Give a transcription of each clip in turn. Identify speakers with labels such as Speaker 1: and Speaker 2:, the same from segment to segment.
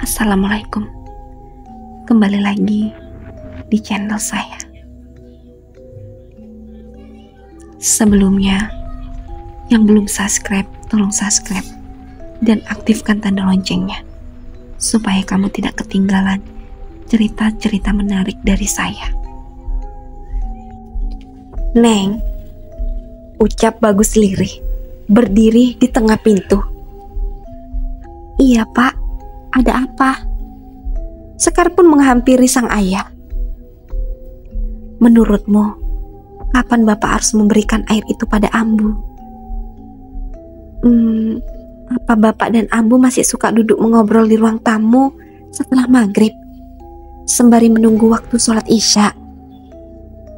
Speaker 1: Assalamualaikum. Kembali lagi di channel saya. Sebelumnya, yang belum subscribe, tolong subscribe dan aktifkan tanda loncengnya supaya kamu tidak ketinggalan cerita-cerita menarik dari saya. Neng, ucap Bagus lirih, berdiri di tengah pintu. Iya Pak, ada apa? Sekar pun menghampiri sang ayah. Menurutmu, kapan Bapak harus memberikan air itu pada Ambu? Apa Bapak dan Ambu masih suka duduk mengobrol di ruang tamu setelah maghrib, sembari menunggu waktu sholat isya?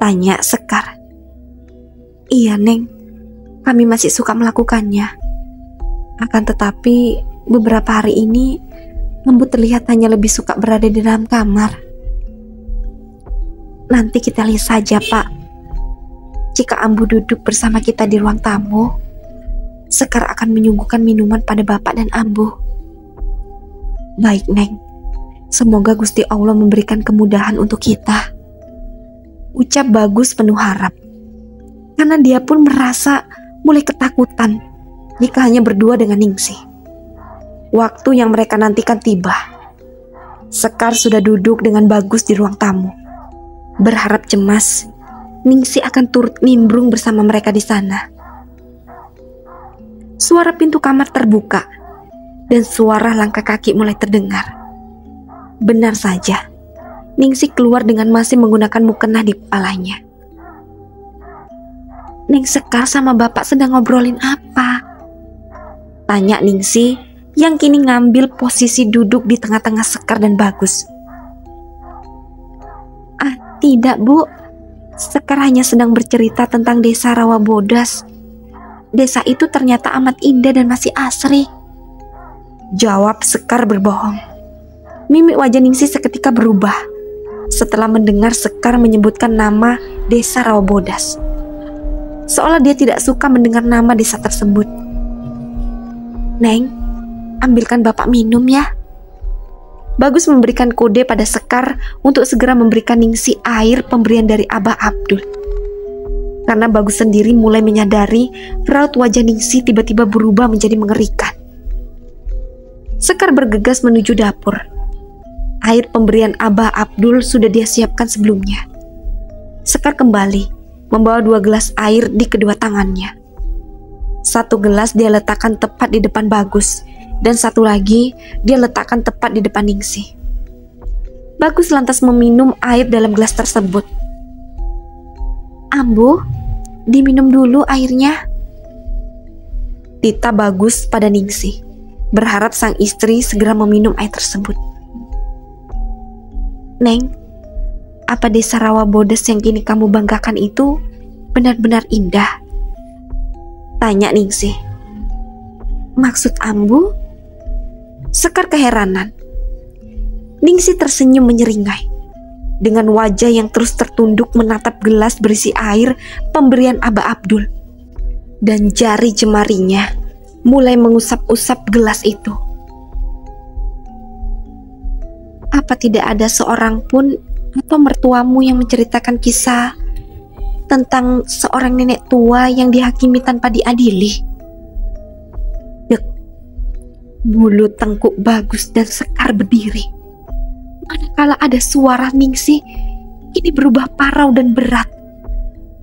Speaker 1: Tanya Sekar. Iya Neng, kami masih suka melakukannya. Akan tetapi beberapa hari ini Ambu terlihat hanya lebih suka berada di dalam kamar. Nanti kita lihat saja Pak. Jika Ambu duduk bersama kita di ruang tamu, Sekar akan menyuguhkan minuman pada Bapak dan Ambu. Baik Neng, semoga Gusti Allah memberikan kemudahan untuk kita, ucap Bagus penuh harap. Karena dia pun merasa mulai ketakutan jika hanya berdua dengan Ningsih. Waktu yang mereka nantikan tiba. Sekar sudah duduk dengan Bagus di ruang tamu, berharap cemas Ningsih akan turut nimbrung bersama mereka di sana. Suara pintu kamar terbuka dan suara langkah kaki mulai terdengar. Benar saja, Ningsih keluar dengan masih menggunakan mukena di kepalanya. Neng Sekar sama Bapak sedang ngobrolin apa? Tanya Ningsih yang kini ngambil posisi duduk di tengah-tengah Sekar dan Bagus. Tidak Bu, Sekar hanya sedang bercerita tentang desa Rawabodas. Desa itu ternyata amat indah dan masih asri, jawab Sekar berbohong. Mimik wajah Ningsih seketika berubah setelah mendengar Sekar menyebutkan nama desa Rawabodas, seolah dia tidak suka mendengar nama desa tersebut. Neng, ambilkan Bapak minum ya. Bagus memberikan kode pada Sekar untuk segera memberikan Ningsih air pemberian dari Abah Abdul. Karena Bagus sendiri mulai menyadari raut wajah Ningsih tiba-tiba berubah menjadi mengerikan. Sekar bergegas menuju dapur. Air pemberian Abah Abdul sudah dia siapkan sebelumnya. Sekar kembali membawa 2 gelas air di kedua tangannya. 1 gelas dia letakkan tepat di depan Bagus, dan 1 lagi dia letakkan tepat di depan Ningsih. Bagus lantas meminum air dalam gelas tersebut. Ambu, diminum dulu airnya, titah Bagus pada Ningsih, berharap sang istri segera meminum air tersebut. Neng, apa desa Rawabodas yang kini kamu banggakan itu benar-benar indah? Tanya Ningsih. Maksud Ambu? Sekar keheranan. Ningsih tersenyum menyeringai dengan wajah yang terus tertunduk menatap gelas berisi air pemberian Abah Abdul, dan jari jemarinya mulai mengusap-usap gelas itu. Apa tidak ada seorang pun atau mertuamu yang menceritakan kisah tentang seorang nenek tua yang dihakimi tanpa diadili? Dek, bulu tengkuk Bagus dan Sekar berdiri. Manakala ada suara Ningsih kini berubah parau dan berat,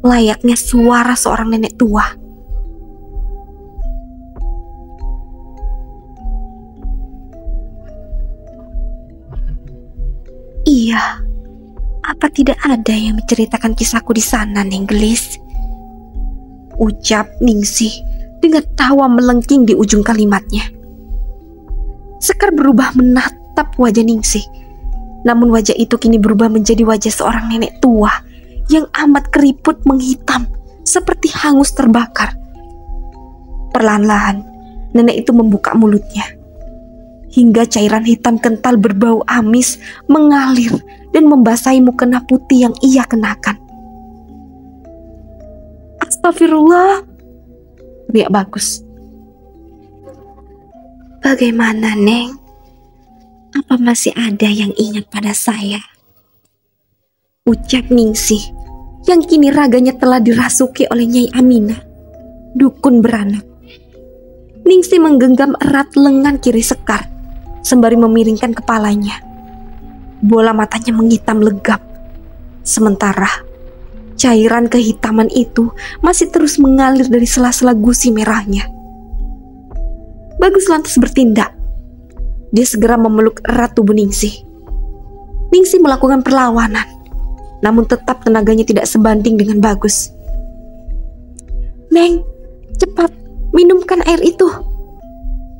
Speaker 1: layaknya suara seorang nenek tua. Iya, apa tidak ada yang menceritakan kisahku di sana, Neng Gelis? Ucap Ningsih dengan tawa melengking di ujung kalimatnya. Sekar berubah menatap wajah Ningsih, namun wajah itu kini berubah menjadi wajah seorang nenek tua yang amat keriput menghitam seperti hangus terbakar. Perlahan-lahan nenek itu membuka mulutnya hingga cairan hitam kental berbau amis mengalir dan membasahi mukena putih yang ia kenakan. Astagfirullah, teriak Bagus. Bagaimana Neng? Apa masih ada yang ingat pada saya? Ucap Ningsih yang kini raganya telah dirasuki oleh Nyai Aminah, dukun beranak. Ningsih menggenggam erat lengan kiri Sekar sembari memiringkan kepalanya. Bola matanya menghitam legap. Sementara cairan kehitaman itu masih terus mengalir dari sela-sela gusi merahnya. Bagus lantas bertindak. Dia segera memeluk erat tubuh Ningsih. Ningsih melakukan perlawanan, namun tetap tenaganya tidak sebanding dengan Bagus. "Neng, cepat minumkan air itu,"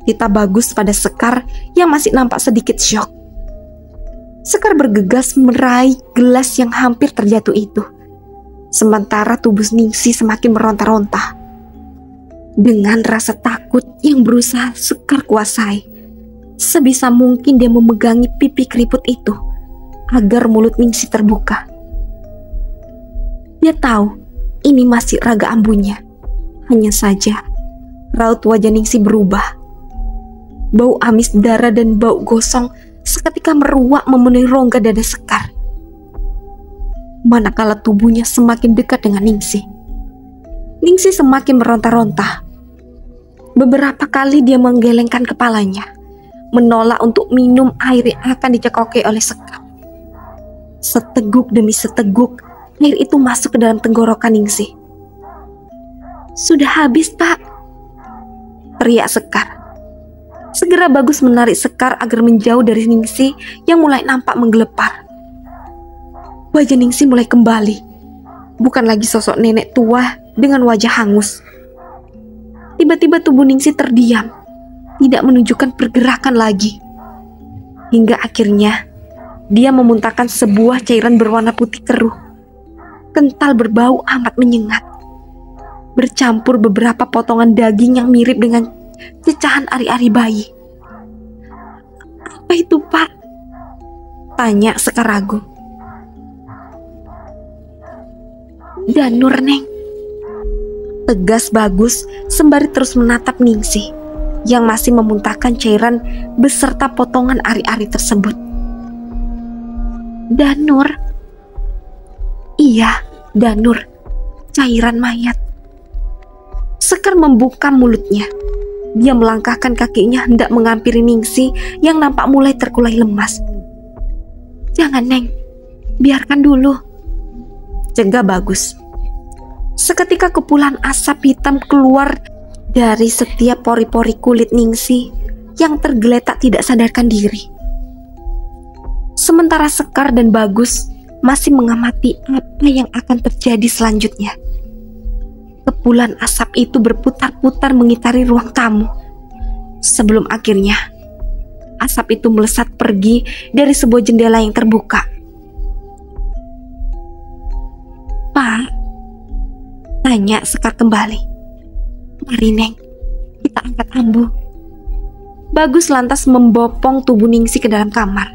Speaker 1: kata Bagus pada Sekar yang masih nampak sedikit syok. Sekar bergegas meraih gelas yang hampir terjatuh itu, sementara tubuh Ningsih semakin meronta-ronta. Dengan rasa takut yang berusaha Sekar kuasai, sebisa mungkin dia memegangi pipi keriput itu agar mulut Ningsih terbuka. Dia tahu ini masih raga ambunya. Hanya saja raut wajah Ningsih berubah. Bau amis darah dan bau gosong seketika meruak memenuhi rongga dada Sekar. Manakala tubuhnya semakin dekat dengan Ningsih, Ningsih semakin meronta-ronta. Beberapa kali dia menggelengkan kepalanya, menolak untuk minum air yang akan dicekoki oleh Sekar. Seteguk demi seteguk, air itu masuk ke dalam tenggorokan Ningsih. "Sudah habis, Pak," teriak Sekar. Segera Bagus menarik Sekar agar menjauh dari Ningsih yang mulai nampak menggelepar. Wajah Ningsih mulai kembali, bukan lagi sosok nenek tua dengan wajah hangus. Tiba-tiba tubuh Ningsih terdiam, tidak menunjukkan pergerakan lagi. Hingga akhirnya dia memuntahkan sebuah cairan berwarna putih keruh, kental berbau amat menyengat, bercampur beberapa potongan daging yang mirip dengan cecahan ari-ari bayi. "Apa itu, Pak?" tanya Sekar ragu. "Danur, Neng," tegas Bagus sembari terus menatap Ningsih yang masih memuntahkan cairan beserta potongan ari-ari tersebut. "Danur?" "Iya, danur, cairan mayat." Sekar membuka mulutnya. Dia melangkahkan kakinya hendak menghampiri Ningsih yang nampak mulai terkulai lemas. "Jangan, Neng, biarkan dulu," cegah Bagus. Seketika kepulan asap hitam keluar dari setiap pori-pori kulit Ningsih yang tergeletak tidak sadarkan diri. Sementara Sekar dan Bagus masih mengamati apa yang akan terjadi selanjutnya. Kepulan asap itu berputar-putar mengitari ruang tamu, sebelum akhirnya asap itu melesat pergi dari sebuah jendela yang terbuka. "Pak," tanya Sekar kembali. "Mari, Neng, kita angkat ambu." Bagus lantas membopong tubuh Ningsih ke dalam kamar.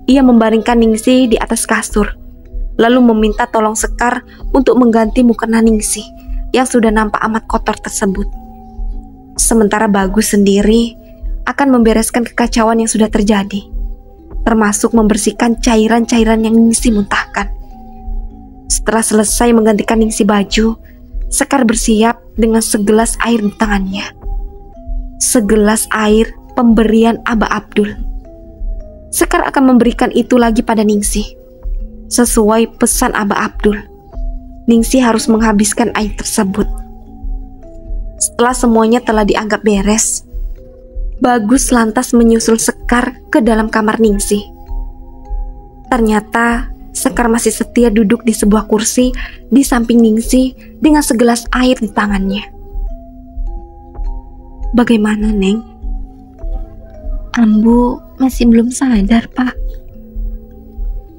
Speaker 1: Ia membaringkan Ningsih di atas kasur, lalu meminta tolong Sekar untuk mengganti mukena Ningsih yang sudah nampak amat kotor tersebut. Sementara Bagus sendiri akan membereskan kekacauan yang sudah terjadi, termasuk membersihkan cairan-cairan yang Ningsih muntahkan. Setelah selesai menggantikan Ningsih baju, Sekar bersiap dengan segelas air di tangannya. Segelas air pemberian Abah Abdul. Sekar akan memberikan itu lagi pada Ningsih. Sesuai pesan Abah Abdul, Ningsih harus menghabiskan air tersebut. Setelah semuanya telah dianggap beres, Bagus lantas menyusul Sekar ke dalam kamar Ningsih. Ternyata Sekar masih setia duduk di sebuah kursi di samping Ningsih dengan segelas air di tangannya. "Bagaimana, Neng?" "Ambu masih belum sadar, Pak."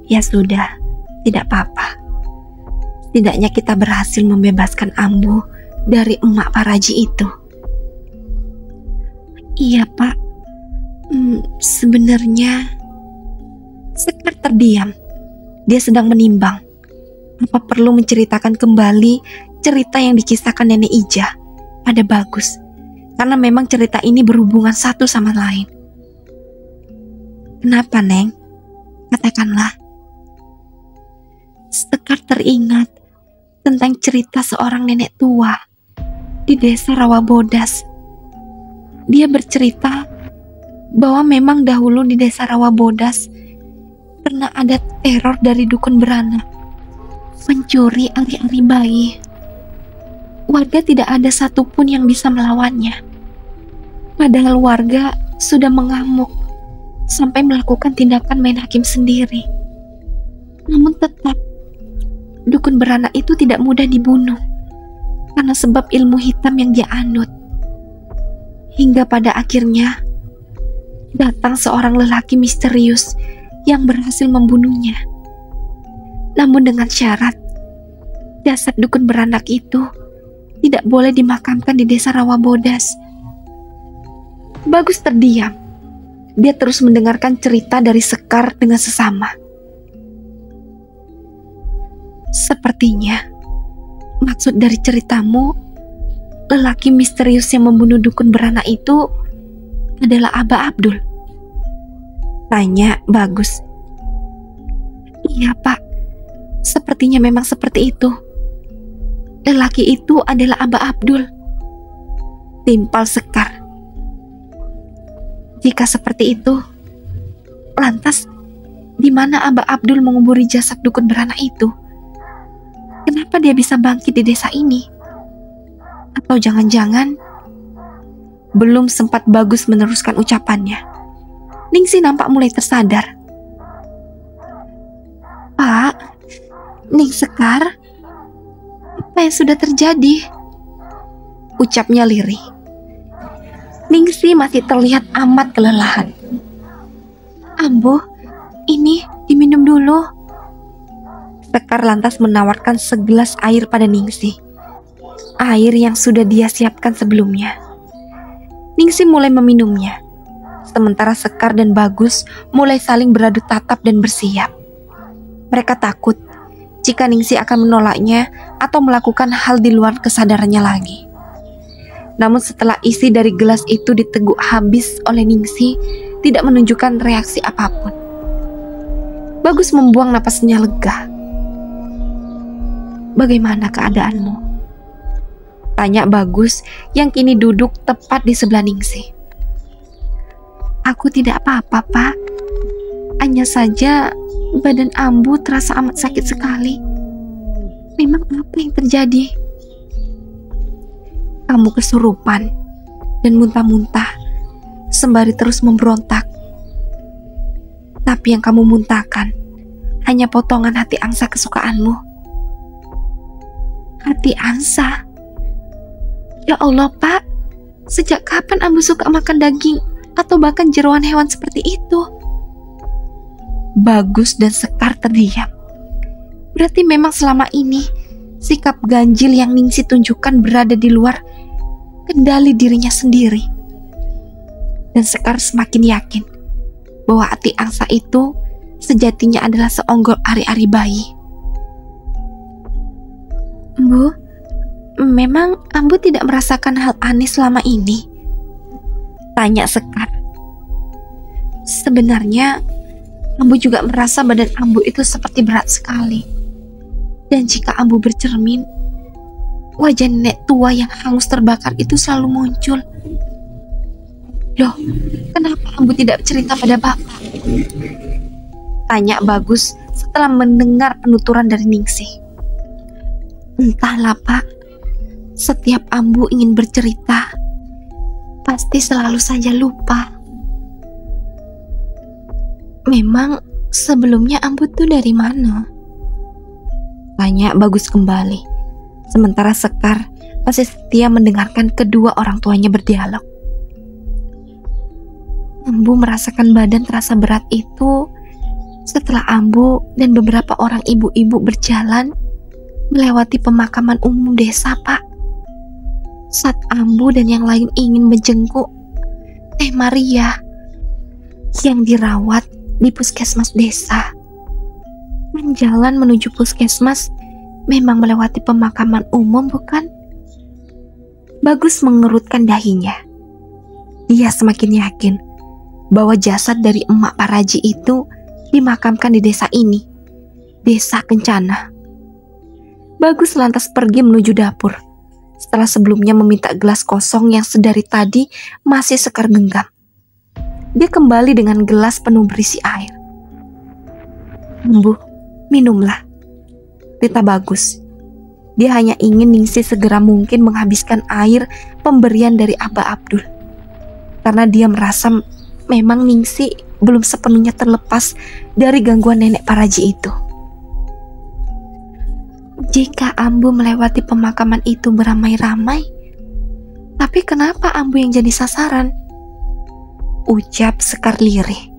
Speaker 1: "Ya sudah, tidak apa-apa. Setidaknya kita berhasil membebaskan Ambu dari emak Paraji itu." "Iya, Pak. Sebenarnya..." Sekar terdiam. Dia sedang menimbang apa perlu menceritakan kembali cerita yang dikisahkan Nenek Ijah pada Bagus, karena memang cerita ini berhubungan satu sama lain. Kenapa, Neng? Katakanlah. Sekar teringat tentang cerita seorang nenek tua di desa Rawabodas. Dia bercerita bahwa memang dahulu di desa Rawabodas pernah ada teror dari dukun beranak mencuri ari-ari bayi. Warga tidak ada satupun yang bisa melawannya. Padahal warga sudah mengamuk sampai melakukan tindakan main hakim sendiri. Namun tetap dukun beranak itu tidak mudah dibunuh karena sebab ilmu hitam yang dia anut. Hingga pada akhirnya datang seorang lelaki misterius yang berhasil membunuhnya. Namun dengan syarat jasad dukun beranak itu tidak boleh dimakamkan di desa Rawabodas. Bagus terdiam. Dia terus mendengarkan cerita dari Sekar dengan sesama. Sepertinya maksud dari ceritamu, lelaki misterius yang membunuh dukun beranak itu adalah Aba Abdul. Tanya Bagus. Iya, Pak. Sepertinya memang seperti itu. Lelaki itu adalah Aba Abdul. Timpal Sekar. Jika seperti itu, lantas di mana Aba Abdul menguburi jasad dukun beranak itu? Kenapa dia bisa bangkit di desa ini? Atau jangan-jangan belum sempat Bagus meneruskan ucapannya, Ningsih nampak mulai tersadar. Pak, Ning Sekar, apa yang sudah terjadi? Ucapnya lirih. Ningsih masih terlihat amat kelelahan. Ambu, ini diminum dulu. Sekar lantas menawarkan segelas air pada Ningsih. Air yang sudah dia siapkan sebelumnya. Ningsih mulai meminumnya. Sementara Sekar dan Bagus mulai saling beradu tatap dan bersiap. Mereka takut jika Ningsih akan menolaknya atau melakukan hal di luar kesadarannya lagi. Namun setelah isi dari gelas itu diteguk habis oleh Ningsih, tidak menunjukkan reaksi apapun. Bagus membuang napasnya lega. Bagaimana keadaanmu? Tanya Bagus yang kini duduk tepat di sebelah Ningsih. Aku tidak apa-apa, Pak. Hanya saja badan Ambu terasa amat sakit sekali. Memang apa yang terjadi? Kamu kesurupan dan muntah-muntah sembari terus memberontak. Tapi yang kamu muntahkan hanya potongan hati angsa kesukaanmu. Hati angsa? Ya Allah, Pak. Sejak kapan Ambu suka makan daging atau bahkan jeroan hewan seperti itu? Bagus dan Sekar terdiam. Berarti memang selama ini sikap ganjil yang Ningsih tunjukkan berada di luar kendali dirinya sendiri. Dan Sekar semakin yakin bahwa hati angsa itu sejatinya adalah seonggol ari-ari bayi. Bu, memang Ambu tidak merasakan hal aneh selama ini? Tanya Sekar. Sebenarnya Ambu juga merasa badan Ambu itu seperti berat sekali. Dan jika Ambu bercermin, wajah nenek tua yang hangus terbakar itu selalu muncul. Loh, kenapa Ambu tidak cerita pada Bapak? Tanya Bagus setelah mendengar penuturan dari Ningsih. Entahlah, Pak. Setiap Ambu ingin bercerita, pasti selalu saja lupa. Memang sebelumnya Ambu tuh dari mana? Tanya Bagus kembali. Sementara Sekar masih setia mendengarkan kedua orang tuanya berdialog. Ambu merasakan badan terasa berat itu setelah Ambu dan beberapa orang ibu-ibu berjalan melewati pemakaman umum desa, Pak. Saat Ambu dan yang lain ingin menjenguk Teh Maria yang dirawat di puskesmas desa. Jalan menuju puskesmas memang melewati pemakaman umum, bukan? Bagus mengerutkan dahinya. Dia semakin yakin bahwa jasad dari emak Paraji itu dimakamkan di desa ini, Desa Kencana. Bagus lantas pergi menuju dapur, setelah sebelumnya meminta gelas kosong yang sedari tadi masih Sekar genggam. Dia kembali dengan gelas penuh berisi air. "Embu, minumlah," Rita Bagus. Dia hanya ingin Ningsih segera mungkin menghabiskan air pemberian dari Abah Abdul. Karena dia merasa memang Ningsih belum sepenuhnya terlepas dari gangguan nenek Paraji itu. "Jika Ambu melewati pemakaman itu beramai-ramai, tapi kenapa Ambu yang jadi sasaran?" ucap Sekar lirih.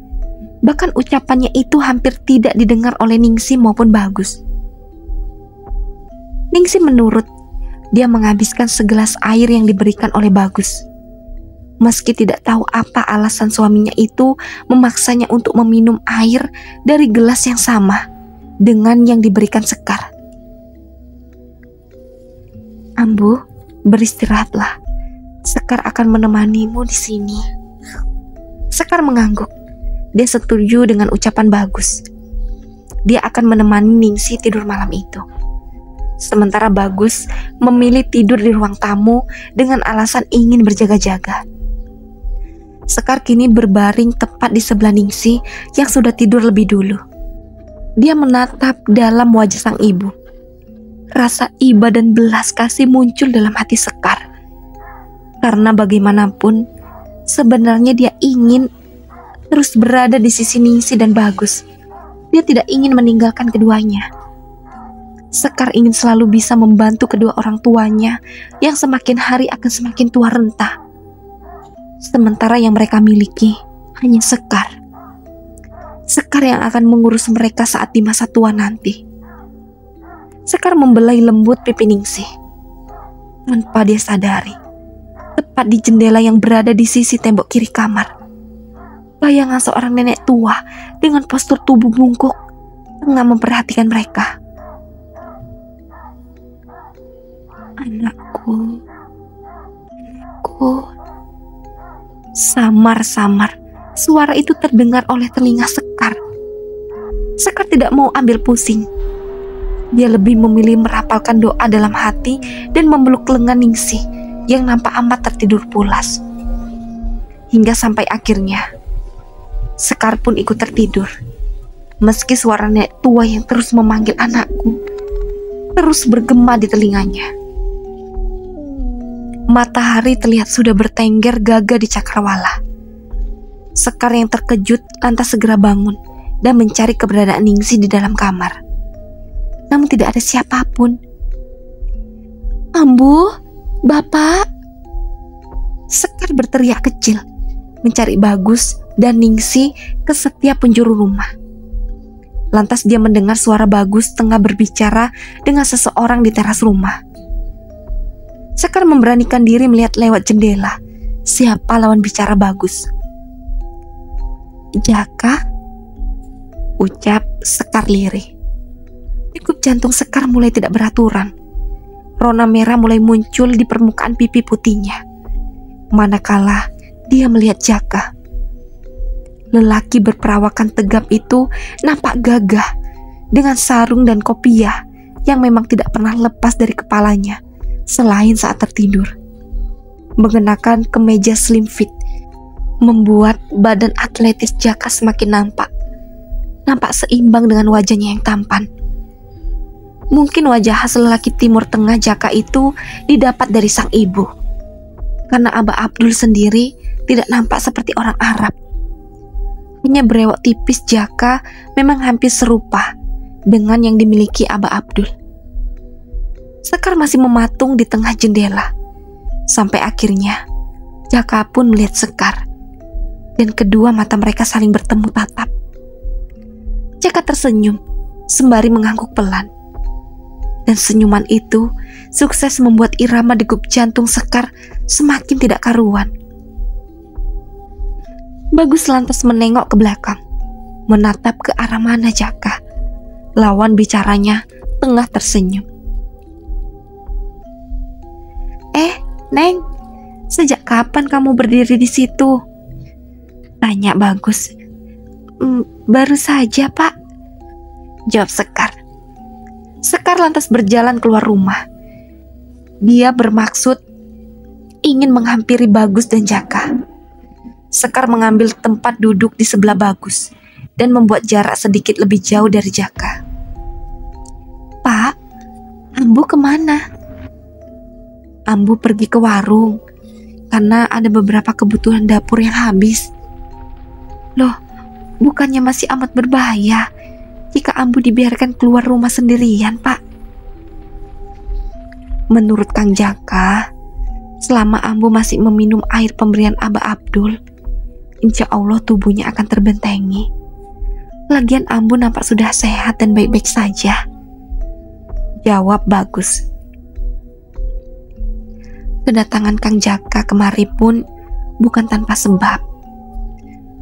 Speaker 1: Bahkan ucapannya itu hampir tidak didengar oleh Ningsih maupun Bagus. Ningsih menurut. Dia menghabiskan segelas air yang diberikan oleh Bagus. Meski tidak tahu apa alasan suaminya itu memaksanya untuk meminum air dari gelas yang sama dengan yang diberikan Sekar. "Ambu, beristirahatlah. Sekar akan menemanimu di sini." Sekar mengangguk. Dia setuju dengan ucapan Bagus. Dia akan menemani Ningsih tidur malam itu. Sementara Bagus memilih tidur di ruang tamu dengan alasan ingin berjaga-jaga. Sekar kini berbaring tepat di sebelah Ningsih yang sudah tidur lebih dulu. Dia menatap dalam wajah sang ibu. Rasa iba dan belas kasih muncul dalam hati Sekar. Karena bagaimanapun, sebenarnya dia ingin terus berada di sisi Ningsih dan Bagus. Dia tidak ingin meninggalkan keduanya. Sekar ingin selalu bisa membantu kedua orang tuanya yang semakin hari akan semakin tua renta. Sementara yang mereka miliki hanya Sekar. Sekar yang akan mengurus mereka saat di masa tua nanti. Sekar membelai lembut pipi Ningsih. Tanpa dia sadari, tepat di jendela yang berada di sisi tembok kiri kamar, bayangan seorang nenek tua dengan postur tubuh bungkuk tengah memperhatikan mereka. Anakku. Samar-samar suara itu terdengar oleh telinga Sekar. Sekar tidak mau ambil pusing. Dia lebih memilih merapalkan doa dalam hati dan memeluk lengan Ningsih yang nampak amat tertidur pulas. Hingga sampai akhirnya Sekar pun ikut tertidur. Meski suara nenek tua yang terus memanggil anakku terus bergema di telinganya. Matahari terlihat sudah bertengger gagah di cakrawala. Sekar yang terkejut lantas segera bangun dan mencari keberadaan Ningsih di dalam kamar. Namun tidak ada siapapun. "Ambu, Bapak!" Sekar berteriak kecil, mencari Bagus dan Ningsih ke setiap penjuru rumah. Lantas dia mendengar suara Bagus tengah berbicara dengan seseorang di teras rumah. Sekar memberanikan diri melihat lewat jendela siapa lawan bicara Bagus. "Jaka?" ucap Sekar lirih. Degup jantung Sekar mulai tidak beraturan. Rona merah mulai muncul di permukaan pipi putihnya. Manakala dia melihat Jaka. Lelaki berperawakan tegap itu nampak gagah dengan sarung dan kopiah yang memang tidak pernah lepas dari kepalanya selain saat tertidur. Mengenakan kemeja slim fit membuat badan atletis Jaka semakin nampak seimbang dengan wajahnya yang tampan. Mungkin wajah khas lelaki Timur Tengah Jaka itu didapat dari sang ibu, karena Abah Abdul sendiri tidak nampak seperti orang Arab. Hanya brewok tipis Jaka memang hampir serupa dengan yang dimiliki Abah Abdul. Sekar masih mematung di tengah jendela. Sampai akhirnya Jaka pun melihat Sekar, dan kedua mata mereka saling bertemu tatap. Jaka tersenyum sembari mengangguk pelan. Dan senyuman itu sukses membuat irama degup jantung Sekar semakin tidak karuan. Bagus lantas menengok ke belakang, menatap ke arah mana Jaka. Lawan bicaranya tengah tersenyum. "Neng, sejak kapan kamu berdiri di situ?" Tanya Bagus. Baru saja, Pak, jawab Sekar. Sekar lantas berjalan keluar rumah. Dia bermaksud ingin menghampiri Bagus dan Jaka. Sekar mengambil tempat duduk di sebelah Bagus dan membuat jarak sedikit lebih jauh dari Jaka. Pak, Ambu kemana? Ambu pergi ke warung karena ada beberapa kebutuhan dapur yang habis. Loh, bukannya masih amat berbahaya jika Ambu dibiarkan keluar rumah sendirian, Pak? Menurut Kang Jaka, selama Ambu masih meminum air pemberian Abah Abdul, insya Allah tubuhnya akan terbentengi. Lagian Ambu nampak sudah sehat dan baik-baik saja, jawab Bagus. Kedatangan Kang Jaka kemari pun bukan tanpa sebab.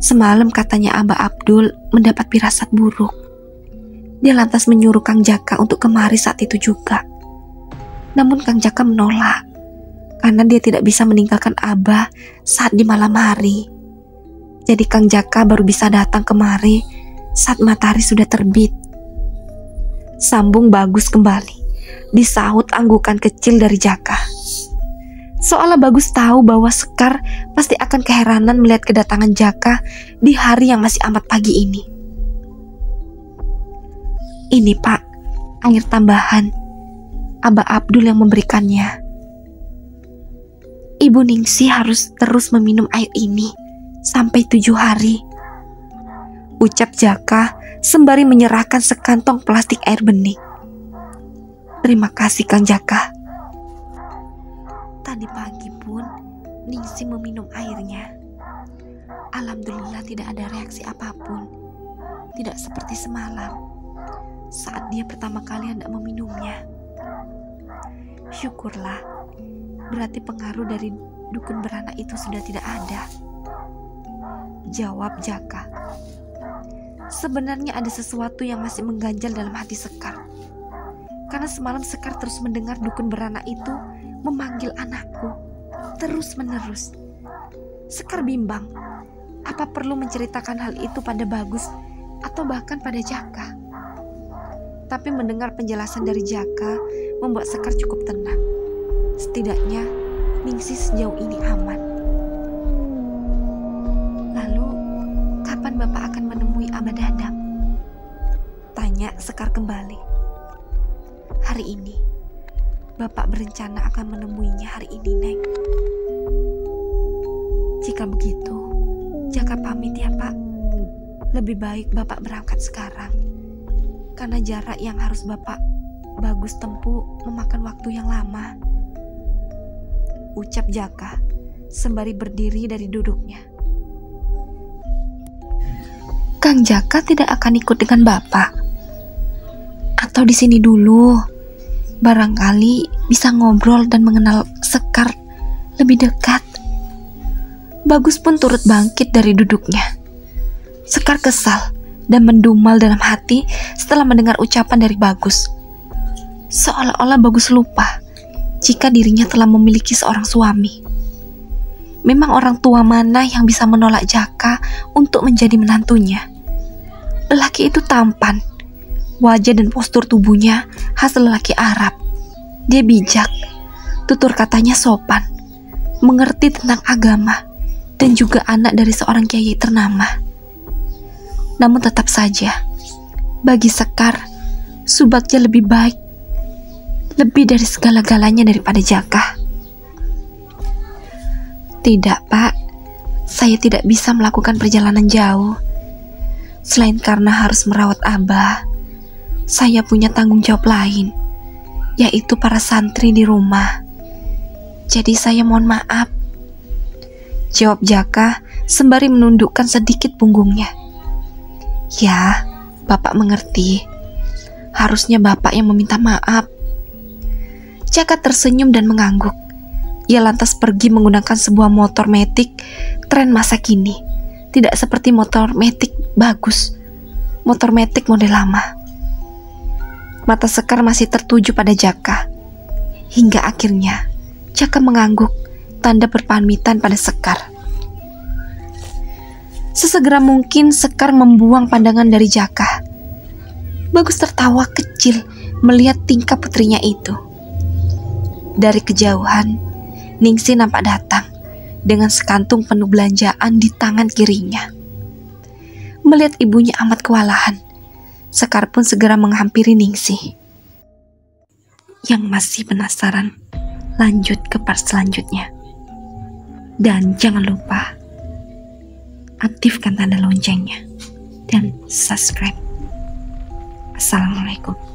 Speaker 1: Semalam katanya Abah Abdul mendapat firasat buruk. Dia lantas menyuruh Kang Jaka untuk kemari saat itu juga. Namun Kang Jaka menolak karena dia tidak bisa meninggalkan Abah saat di malam hari. Jadi Kang Jaka baru bisa datang kemari saat matahari sudah terbit. Sambung Bagus kembali, disahut anggukan kecil dari Jaka. Seolah Bagus tahu bahwa Sekar pasti akan keheranan melihat kedatangan Jaka di hari yang masih amat pagi ini. Ini, Pak, air tambahan. Abah Abdul yang memberikannya. Ibu Ningsih harus terus meminum air ini sampai 7 hari, ucap Jaka sembari menyerahkan sekantong plastik air bening. Terima kasih Kang Jaka. Tadi pagi pun Ningsih meminum airnya. Alhamdulillah tidak ada reaksi apapun. Tidak seperti semalam saat dia pertama kali hendak meminumnya. Syukurlah, berarti pengaruh dari dukun beranak itu sudah tidak ada, jawab Jaka. Sebenarnya ada sesuatu yang masih mengganjal dalam hati Sekar. Karena semalam Sekar terus mendengar dukun beranak itu memanggil anakku terus-menerus. Sekar bimbang, apa perlu menceritakan hal itu pada Bagus atau bahkan pada Jaka. Tapi mendengar penjelasan dari Jaka membuat Sekar cukup tenang. Setidaknya Ningsih sejauh ini aman. Lalu, kapan Bapak akan menemui Abah Dadang? Tanya Sekar kembali. Hari ini. Bapak berencana akan menemuinya hari ini, Neng. Jika begitu, Jaka pamit ya, Pak. Lebih baik Bapak berangkat sekarang. Karena jarak yang harus Bapak Bagus tempuh memakan waktu yang lama, ucap Jaka sembari berdiri dari duduknya. Kang Jaka tidak akan ikut dengan Bapak? Atau di sini dulu? Barangkali bisa ngobrol dan mengenal Sekar lebih dekat. Bagus pun turut bangkit dari duduknya. Sekar kesal dan mendumal dalam hati setelah mendengar ucapan dari Bagus. Seolah-olah Bagus lupa jika dirinya telah memiliki seorang suami. Memang orang tua mana yang bisa menolak Jaka untuk menjadi menantunya? Lelaki itu tampan, wajah dan postur tubuhnya khas lelaki Arab. Dia bijak, tutur katanya sopan, mengerti tentang agama, dan juga anak dari seorang kiai ternama. Namun tetap saja, bagi Sekar, Subagja lebih baik, lebih dari segala-galanya daripada Jaka. Tidak, Pak, saya tidak bisa melakukan perjalanan jauh. Selain karena harus merawat Abah, saya punya tanggung jawab lain, yaitu para santri di rumah. Jadi saya mohon maaf, jawab Jaka sembari menundukkan sedikit punggungnya. Ya, Bapak mengerti. Harusnya Bapak yang meminta maaf. Jaka tersenyum dan mengangguk. Ia lantas pergi menggunakan sebuah motor metik tren masa kini. Tidak seperti motor metik Bagus, motor metik model lama. Mata Sekar masih tertuju pada Jaka. Hingga akhirnya Jaka mengangguk, tanda berpamitan pada Sekar. Sesegera mungkin Sekar membuang pandangan dari Jaka. Bagus tertawa kecil melihat tingkah putrinya itu. Dari kejauhan, Ningsih nampak datang dengan sekantung penuh belanjaan di tangan kirinya. Melihat ibunya amat kewalahan, Sekar pun segera menghampiri Ningsih. Yang masih penasaran, lanjut ke part selanjutnya. Dan jangan lupa aktifkan tanda loncengnya dan subscribe. Assalamualaikum.